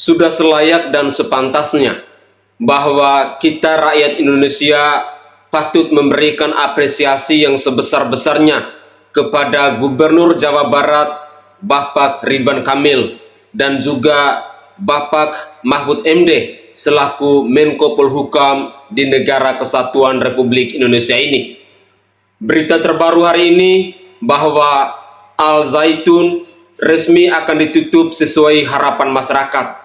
Sudah selayak dan sepantasnya bahwa kita rakyat Indonesia patut memberikan apresiasi yang sebesar-besarnya kepada Gubernur Jawa Barat Bapak Ridwan Kamil dan juga Bapak Mahfud MD selaku Menko Polhukam di Negara Kesatuan Republik Indonesia ini. Berita terbaru hari ini bahwa Al Zaitun resmi akan ditutup sesuai harapan masyarakat.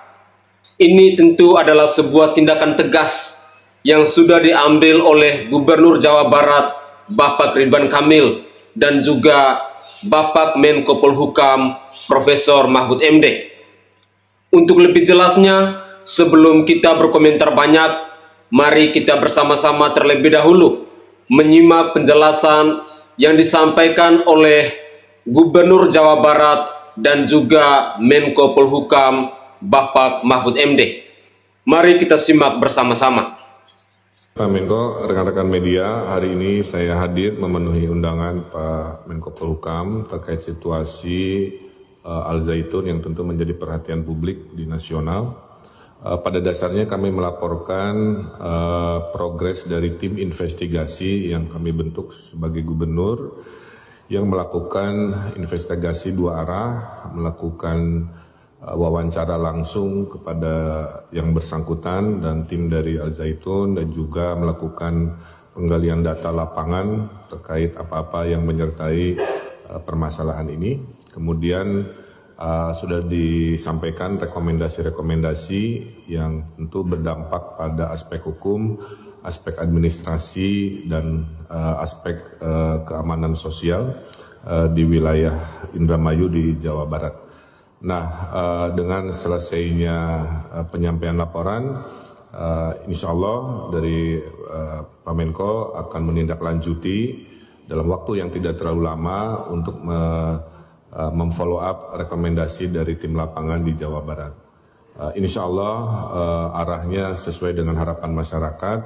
Ini tentu adalah sebuah tindakan tegas yang sudah diambil oleh Gubernur Jawa Barat Bapak Ridwan Kamil dan juga Bapak Menko Polhukam Profesor Mahfud MD. Untuk lebih jelasnya, sebelum kita berkomentar banyak, mari kita bersama-sama terlebih dahulu menyimak penjelasan yang disampaikan oleh Gubernur Jawa Barat dan juga Menko Polhukam Bapak Mahfud MD. Mari kita simak bersama-sama. Pak Menko, rekan-rekan media, hari ini saya hadir memenuhi undangan Pak Menko Polhukam terkait situasi Al Zaitun yang tentu menjadi perhatian publik di nasional. Pada dasarnya kami melaporkan progres dari tim investigasi yang kami bentuk sebagai gubernur yang melakukan investigasi dua arah, melakukan wawancara langsung kepada yang bersangkutan dan tim dari Al Zaitun dan juga melakukan penggalian data lapangan terkait apa-apa yang menyertai permasalahan ini. Kemudian sudah disampaikan rekomendasi-rekomendasi yang tentu berdampak pada aspek hukum, aspek administrasi, dan aspek keamanan sosial di wilayah Indramayu di Jawa Barat. Nah, dengan selesainya penyampaian laporan, insya Allah dari Pak Menko akan menindaklanjuti dalam waktu yang tidak terlalu lama untuk memfollow up rekomendasi dari tim lapangan di Jawa Barat. Insya Allah arahnya sesuai dengan harapan masyarakat,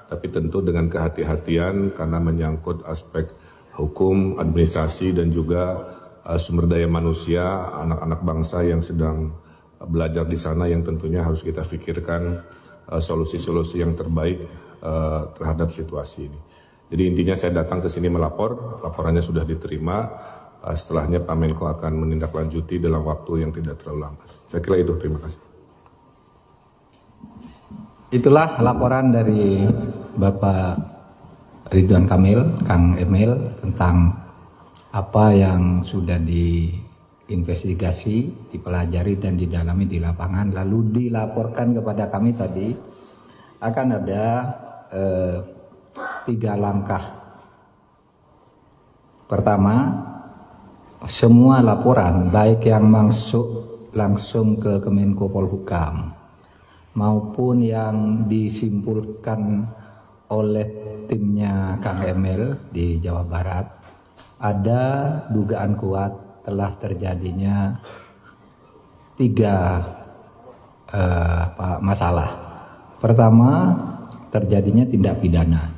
tapi tentu dengan kehati-hatian karena menyangkut aspek hukum, administrasi, dan juga sumber daya manusia, anak-anak bangsa yang sedang belajar di sana yang tentunya harus kita pikirkan solusi-solusi yang terbaik terhadap situasi ini. Jadi intinya saya datang ke sini melapor, laporannya sudah diterima, setelahnya Pak Menko akan menindaklanjuti dalam waktu yang tidak terlalu lama. Saya kira itu, terima kasih. Itulah laporan dari Bapak Ridwan Kamil, Kang Emil, tentang apa yang sudah diinvestigasi, dipelajari dan didalami di lapangan, lalu dilaporkan kepada kami tadi. Akan ada 3 langkah. Pertama, semua laporan baik yang masuk langsung ke Kemenko Polhukam maupun yang disimpulkan oleh timnya Kang Emil di Jawa Barat, ada dugaan kuat telah terjadinya 3 masalah. Pertama, terjadinya tindak pidana.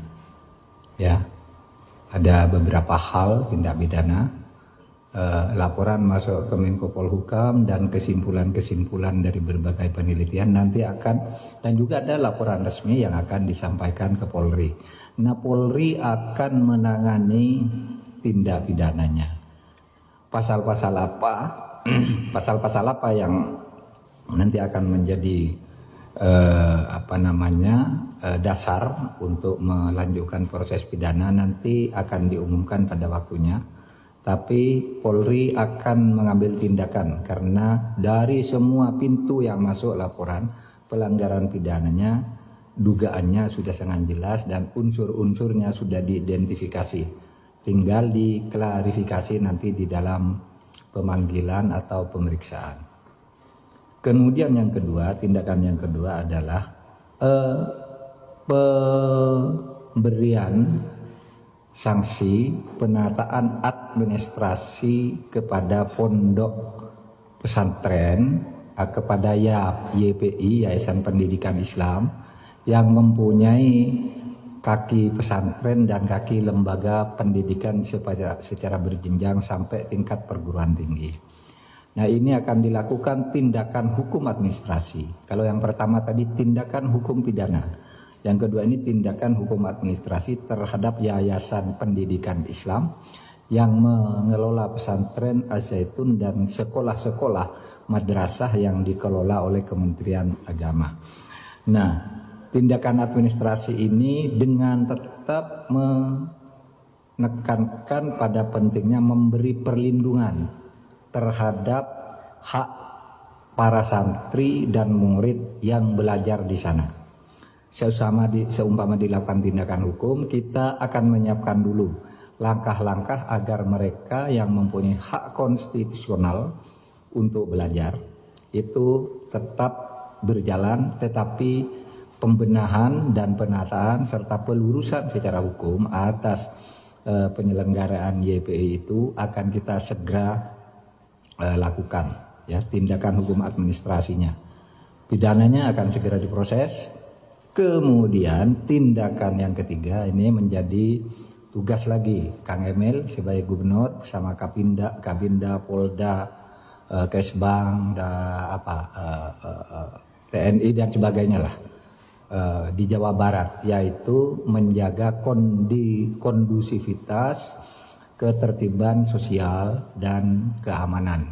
Ya, ada beberapa hal tindak pidana. Laporan masuk ke Menko Polhukam dan kesimpulan-kesimpulan dari berbagai penelitian nanti akan, dan juga ada laporan resmi yang akan disampaikan ke Polri. Nah, Polri akan menangani tindak pidananya. Pasal-pasal apa? Pasal-pasal apa yang nanti akan menjadi dasar untuk melanjutkan proses pidana nanti akan diumumkan pada waktunya. Tapi Polri akan mengambil tindakan karena dari semua pintu yang masuk laporan pelanggaran pidananya, dugaannya sudah sangat jelas dan unsur-unsurnya sudah diidentifikasi. Tinggal diklarifikasi nanti di dalam pemanggilan atau pemeriksaan. Kemudian yang kedua, tindakan yang kedua adalah pemberian sanksi penataan administrasi kepada pondok pesantren, kepada YPI, Yayasan Pendidikan Islam, yang mempunyai kaki pesantren dan kaki lembaga pendidikan secara berjenjang sampai tingkat perguruan tinggi. Nah, ini akan dilakukan tindakan hukum administrasi. Kalau yang pertama tadi tindakan hukum pidana. Yang kedua ini tindakan hukum administrasi terhadap Yayasan Pendidikan Islam yang mengelola pesantren Az-Zaitun dan sekolah-sekolah madrasah yang dikelola oleh Kementerian Agama. Nah, tindakan administrasi ini dengan tetap menekankan pada pentingnya memberi perlindungan terhadap hak para santri dan murid yang belajar di sana. Seumpama dilakukan tindakan hukum, kita akan menyiapkan dulu langkah-langkah agar mereka yang mempunyai hak konstitusional untuk belajar itu tetap berjalan, tetapi pembenahan dan penataan serta pelurusan secara hukum atas penyelenggaraan YPI itu akan kita segera lakukan, ya, tindakan hukum administrasinya. Pidananya akan segera diproses. Kemudian tindakan yang ketiga ini menjadi tugas lagi Kang Emil sebagai gubernur bersama Kabinda, Polda, Kesbang, TNI dan sebagainya lah di Jawa Barat, yaitu menjaga kondusivitas, ketertiban sosial dan keamanan.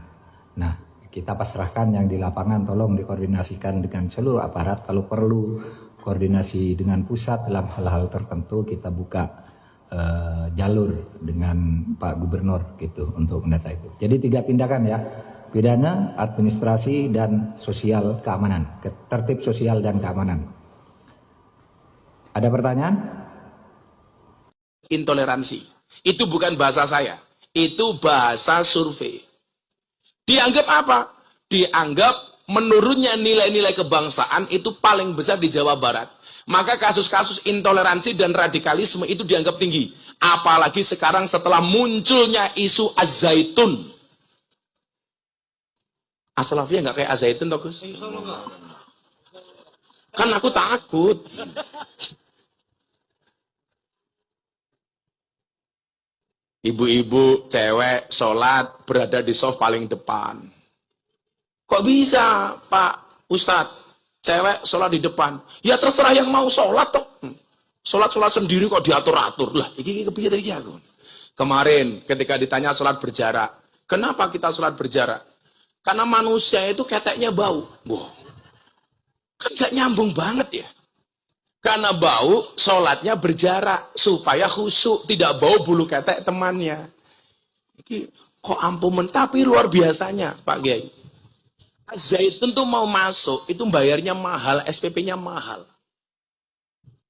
Nah, kita pasrahkan yang di lapangan, tolong dikoordinasikan dengan seluruh aparat. Kalau perlu koordinasi dengan pusat dalam hal-hal tertentu, kita buka jalur dengan Pak Gubernur gitu untuk mendata itu. Jadi 3 tindakan ya: pidana, administrasi, dan sosial keamanan, tertib sosial dan keamanan. Ada pertanyaan? Intoleransi. Itu bukan bahasa saya. Itu bahasa survei. Dianggap apa? Dianggap menurunnya nilai-nilai kebangsaan itu paling besar di Jawa Barat. Maka kasus-kasus intoleransi dan radikalisme itu dianggap tinggi. Apalagi sekarang setelah munculnya isu Az-Zaitun. As-Salafiyah nggak kayak Az-Zaitun toh, Gus? Kan aku takut. Ibu-ibu, cewek, sholat, berada di soft paling depan. Kok bisa, Pak Ustadz? Cewek sholat di depan. Ya terserah yang mau sholat toh. Sholat sendiri kok diatur-atur. Lah, ini kepikiran aku. Kemarin ketika ditanya sholat berjarak. Kenapa kita sholat berjarak? Karena manusia itu keteknya bau. Wah, kan gak nyambung banget ya. Karena bau, sholatnya berjarak supaya khusyuk, tidak bau bulu ketek temannya. Ini kok ampumen, tapi luar biasanya Pak Kiai. Az-Zaitun tuh mau masuk, itu bayarnya mahal, SPP-nya mahal.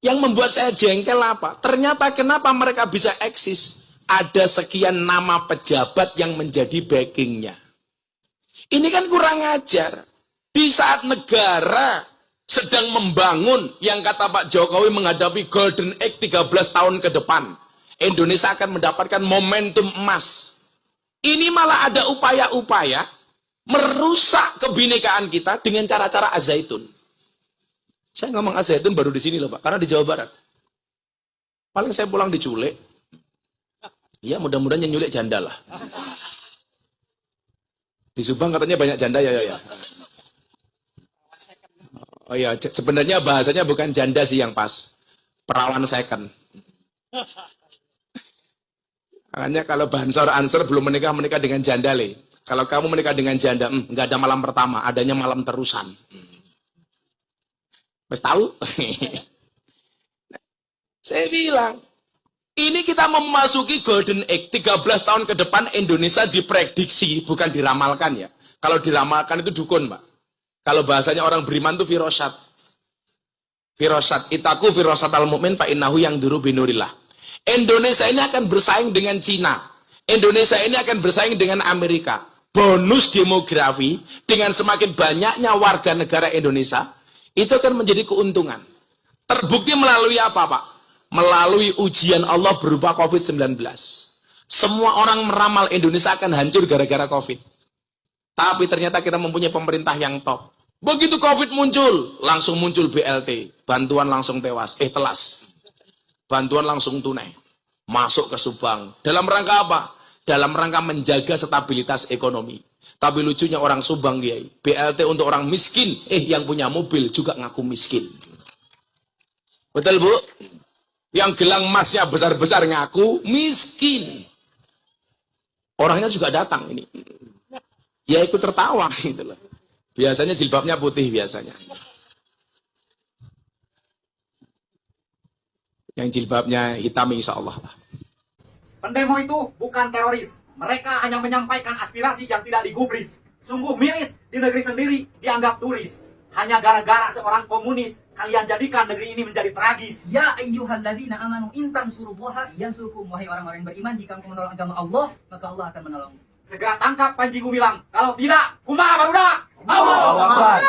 Yang membuat saya jengkel apa? Ternyata kenapa mereka bisa eksis? Ada sekian nama pejabat yang menjadi backingnya. Ini kan kurang ajar. Di saat negara sedang membangun yang kata Pak Jokowi menghadapi Golden Age 13 tahun ke depan, Indonesia akan mendapatkan momentum emas. Ini malah ada upaya-upaya merusak kebinekaan kita dengan cara-cara Az-Zaitun. Saya ngomong Az-Zaitun baru di sini loh Pak, karena di Jawa Barat. Paling saya pulang diculik. Ya mudah-mudahan yang nyulik janda lah. Di Subang katanya banyak janda ya. Oh iya, sebenarnya bahasanya bukan janda sih yang pas. Perawan second. Makanya kalau Bansor Ansor belum menikah dengan janda le. Kalau kamu menikah dengan janda, nggak ada malam pertama, adanya malam terusan. Mas tahu? Saya bilang, ini kita memasuki Golden Age 13 tahun ke depan. Indonesia diprediksi, bukan diramalkan ya. Kalau diramalkan itu dukun, Pak. Kalau bahasanya orang beriman itu firosat. Firosat, itaku firosat al-mu'min fa'innahu yang duru binurillah. Indonesia ini akan bersaing dengan Cina. Indonesia ini akan bersaing dengan Amerika. Bonus demografi dengan semakin banyaknya warga negara Indonesia, itu akan menjadi keuntungan. Terbukti melalui apa, Pak? Melalui ujian Allah berupa COVID-19. Semua orang meramal Indonesia akan hancur gara-gara COVID. Tapi ternyata kita mempunyai pemerintah yang top. Begitu COVID muncul, langsung muncul BLT. Bantuan langsung telas. Bantuan langsung tunai. Masuk ke Subang. Dalam rangka apa? Dalam rangka menjaga stabilitas ekonomi. Tapi lucunya orang Subang, Kiai, BLT untuk orang miskin, yang punya mobil juga ngaku miskin. Betul, Bu? Yang gelang emasnya besar-besar ngaku miskin. Orangnya juga datang ini. Ya ikut tertawa gitu loh. Biasanya jilbabnya putih biasanya. Yang jilbabnya hitam insya Allah. Pendemo itu bukan teroris. Mereka hanya menyampaikan aspirasi yang tidak digubris. Sungguh miris di negeri sendiri dianggap turis. Hanya gara-gara seorang komunis, kalian jadikan negeri ini menjadi tragis. Ya ayyuhalladzina amanu in tansurullaha yansurkum. Wahai orang-orang yang beriman, jika kamu menolong agama Allah, maka Allah akan menolongmu. Segera tangkap Panji Gumilang. Kalau tidak, kumaha barudak. Allahu Akbar.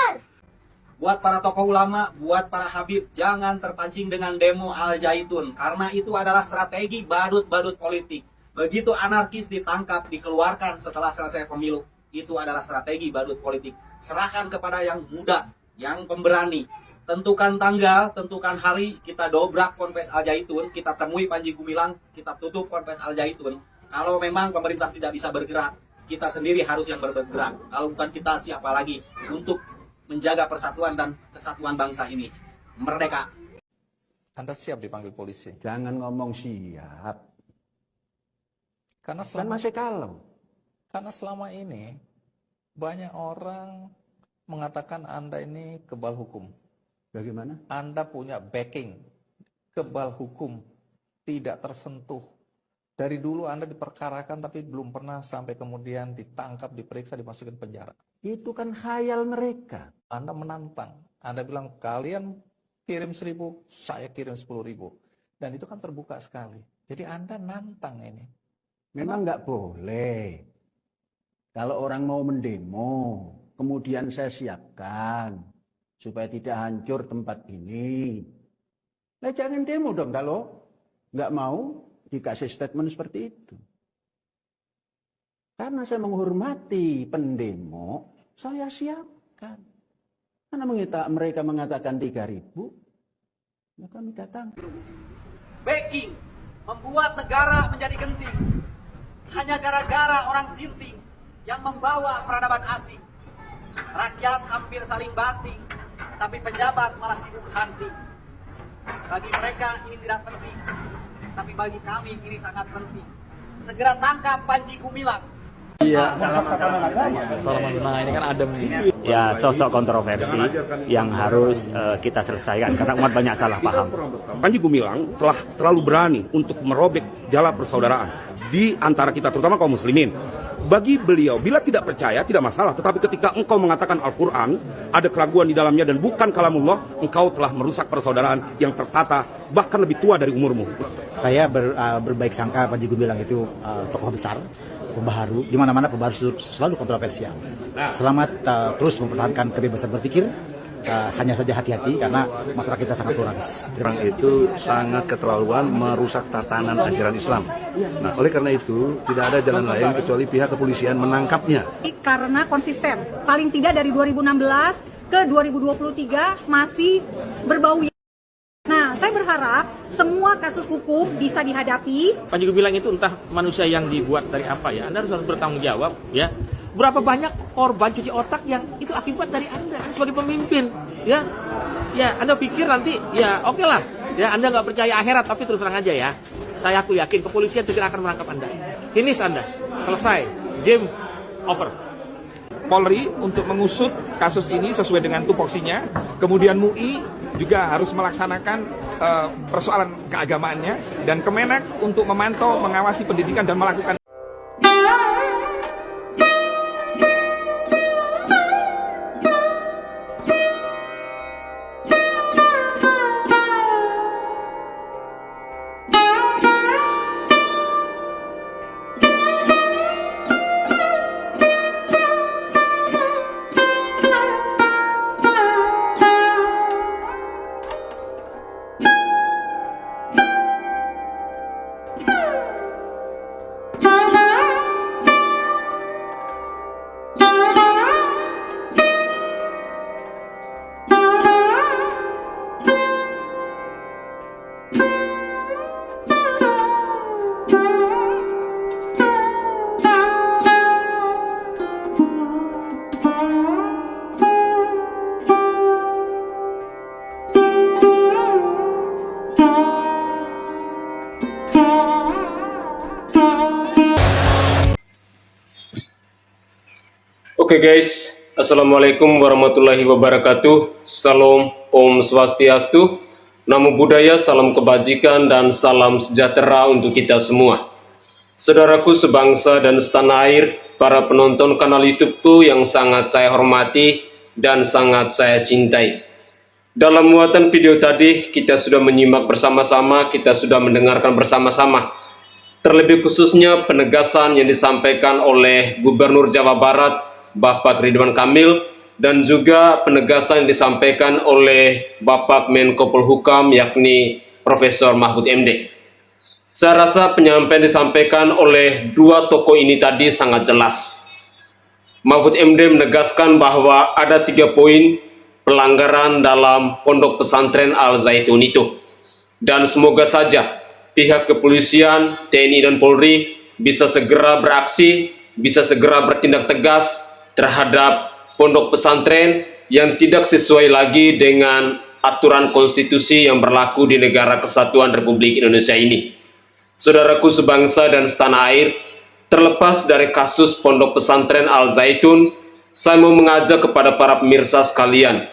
Buat para tokoh ulama, buat para habib, jangan terpancing dengan demo Al-Zaitun. Karena itu adalah strategi badut-badut politik. Begitu anarkis ditangkap, dikeluarkan setelah selesai pemilu. Itu adalah strategi badut politik. Serahkan kepada yang muda, yang pemberani. Tentukan tanggal, tentukan hari, kita dobrak Ponpes Al-Zaitun, kita temui Panji Gumilang, kita tutup Ponpes Al-Zaitun. Kalau memang pemerintah tidak bisa bergerak, kita sendiri harus yang bergerak. Kalau bukan kita, siapa lagi untuk menjaga persatuan dan kesatuan bangsa ini. Merdeka. Anda siap dipanggil polisi? Jangan ngomong siap. Karena Kan selama, masih kalem. karena selama ini banyak orang mengatakan Anda ini kebal hukum. Bagaimana? Anda punya backing kebal hukum, tidak tersentuh. Dari dulu Anda diperkarakan tapi belum pernah sampai kemudian ditangkap, diperiksa, dimasukin penjara. Itu kan khayal mereka. Anda menantang. Anda bilang kalian kirim 1.000, saya kirim 10.000. Dan itu kan terbuka sekali. Jadi Anda nantang ini. Memang nggak boleh. Kalau orang mau mendemo, kemudian saya siapkan supaya tidak hancur tempat ini. Nah jangan demo dong kalau nggak mau dikasih statement seperti itu. Karena saya menghormati pendemo, saya siapkan. Karena mereka mengatakan 3.000, ya kami datang. Backing membuat negara menjadi genting. Hanya gara-gara orang Sinting yang membawa peradaban asing. Rakyat hampir saling banting, tapi pejabat malah sibuk hunting. Bagi mereka ini tidak penting, tapi bagi kami ini sangat penting. Segera tangkap Panji Gumilang. Iya, nah ini kan adem nih. Ya, sosok kontroversi yang harus kita selesaikan karena umat banyak salah paham. Panji Gumilang telah terlalu berani untuk merobek jala persaudaraan di antara kita, terutama kaum muslimin. Bagi beliau, bila tidak percaya tidak masalah, tetapi ketika engkau mengatakan Al-Quran, ada keraguan di dalamnya dan bukan kalamullah, engkau telah merusak persaudaraan yang tertata, bahkan lebih tua dari umurmu. Saya berbaik sangka Panji Gumilang itu tokoh besar, pembaharu, di mana-mana pembaharu selalu kontroversial. Selamat terus mempertahankan kebebasan berpikir, hanya saja hati-hati karena masyarakat kita sangat pluralis. Orang itu sangat keterlaluan merusak tatanan ajaran Islam. Nah, oleh karena itu tidak ada jalan lain kecuali pihak kepolisian menangkapnya. Karena konsisten, paling tidak dari 2016 ke 2023 masih berbau. Nah, saya berharap semua kasus hukum bisa dihadapi. Panji Gumilang itu entah manusia yang dibuat dari apa ya. Anda harus bertanggung jawab ya. Berapa banyak korban cuci otak yang itu akibat dari Anda sebagai pemimpin ya. Ya, Anda pikir nanti ya oke lah. Ya, Anda nggak percaya akhirat tapi terus terang aja ya. Aku yakin kepolisian segera akan menangkap Anda. Finish Anda. Selesai. Game over. Polri untuk mengusut kasus ini sesuai dengan tupoksinya. Kemudian MUI juga harus melaksanakan persoalan keagamaannya. Dan Kemenak untuk memantau, mengawasi pendidikan dan melakukan Oke guys, Assalamualaikum warahmatullahi wabarakatuh. Salam, Om Swastiastu, Namo Buddhaya, salam kebajikan dan salam sejahtera untuk kita semua. Saudaraku sebangsa dan setanah air, para penonton kanal YouTubeku yang sangat saya hormati dan sangat saya cintai. Dalam muatan video tadi, kita sudah menyimak bersama-sama, kita sudah mendengarkan bersama-sama. Terlebih khususnya penegasan yang disampaikan oleh Gubernur Jawa Barat, Bapak Ridwan Kamil, dan juga penegasan yang disampaikan oleh Bapak Menko Polhukam, yakni Profesor Mahfud MD. Saya rasa penyampaian disampaikan oleh dua tokoh ini tadi sangat jelas. Mahfud MD menegaskan bahwa ada 3 poin pelanggaran dalam pondok pesantren Al Zaitun itu. Dan semoga saja pihak kepolisian, TNI dan Polri bisa segera beraksi, bisa segera bertindak tegas terhadap pondok pesantren yang tidak sesuai lagi dengan aturan konstitusi yang berlaku di negara kesatuan Republik Indonesia ini. Saudaraku sebangsa dan setanah air, terlepas dari kasus pondok pesantren Al Zaitun, saya mau mengajak kepada para pemirsa sekalian,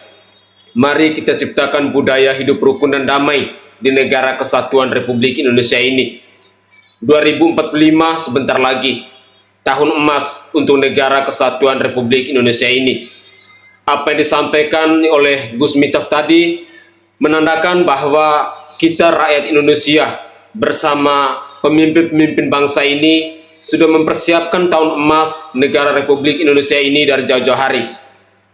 mari kita ciptakan budaya hidup rukun dan damai di negara kesatuan Republik Indonesia ini. 2045 sebentar lagi, tahun emas untuk negara kesatuan Republik Indonesia ini. Apa yang disampaikan oleh Gus Miftah tadi menandakan bahwa kita rakyat Indonesia bersama pemimpin-pemimpin bangsa ini sudah mempersiapkan tahun emas negara Republik Indonesia ini dari jauh-jauh hari.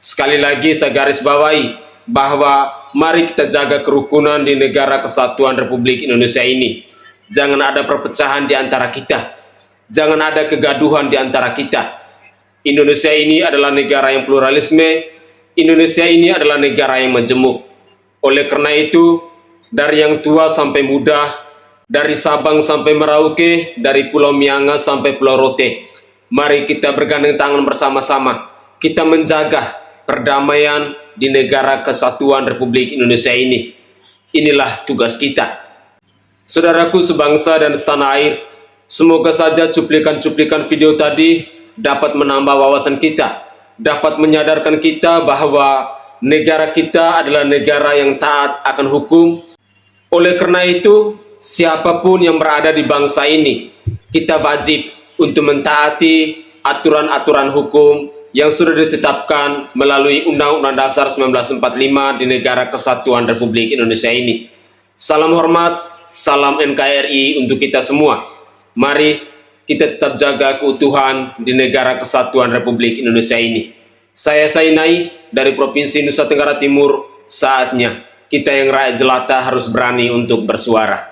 Sekali lagi saya garis bawahi bahwa mari kita jaga kerukunan di negara kesatuan Republik Indonesia ini. Jangan ada perpecahan di antara kita. Jangan ada kegaduhan di antara kita. Indonesia ini adalah negara yang pluralisme. Indonesia ini adalah negara yang majemuk. Oleh karena itu, dari yang tua sampai muda, dari Sabang sampai Merauke, dari Pulau Mianga sampai Pulau Rote, mari kita bergandeng tangan bersama-sama. Kita menjaga perdamaian di negara kesatuan Republik Indonesia ini. Inilah tugas kita. Saudaraku sebangsa dan setanah air, semoga saja cuplikan-cuplikan video tadi dapat menambah wawasan kita, dapat menyadarkan kita bahwa negara kita adalah negara yang taat akan hukum. Oleh karena itu, siapapun yang berada di bangsa ini, kita wajib untuk mentaati aturan-aturan hukum yang sudah ditetapkan melalui Undang-Undang Dasar 1945 di negara kesatuan Republik Indonesia ini. Salam hormat, salam NKRI untuk kita semua. Mari kita tetap jaga keutuhan di negara kesatuan Republik Indonesia ini. Saya Sainai dari Provinsi Nusa Tenggara Timur. Saatnya kita yang rakyat jelata harus berani untuk bersuara.